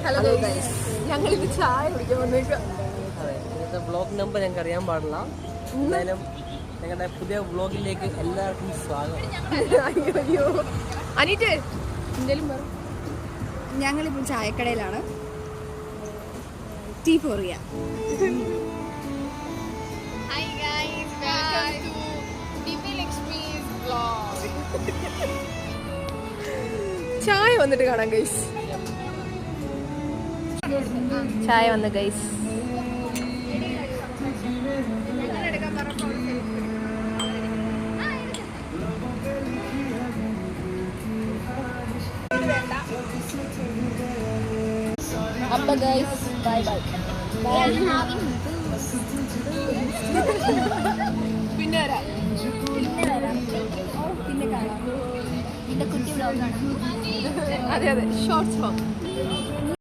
Hello guys, ഞങ്ങളിത് ചായ കുടിക്കാൻ വന്നേക്കാം. അതെ, ഇന്നത്തെ വ്ളോഗ് നമ്പർ ഞങ്ങൾക്ക് അറിയാൻ പാടില്ല. എന്തായാലും ഞങ്ങളുടെ പുതിയ വ്ളോഗിലേക്ക് എല്ലാവർക്കും സ്വാഗതം. അയ്യോ അനീറ്റ് എന്തേലും പറ. ഞങ്ങളിപ്പോൾ ചായക്കടയിലാണ്. ടീ ഫോറിയ. ചായ വന്നിട്ട് കാണാം ഗൈസ്. ചായ വന്ന് ഗൈസ്. അപ്പൊ ഗൈസ് ബൈ ബൈ. പിന്നെ വരാം. പിന്നെ കാണാം. പിന്നെ കുട്ടി വ്ലോഗാണ്. അതെ അതെ, ഷോർട്സ് വ്ലോഗ്.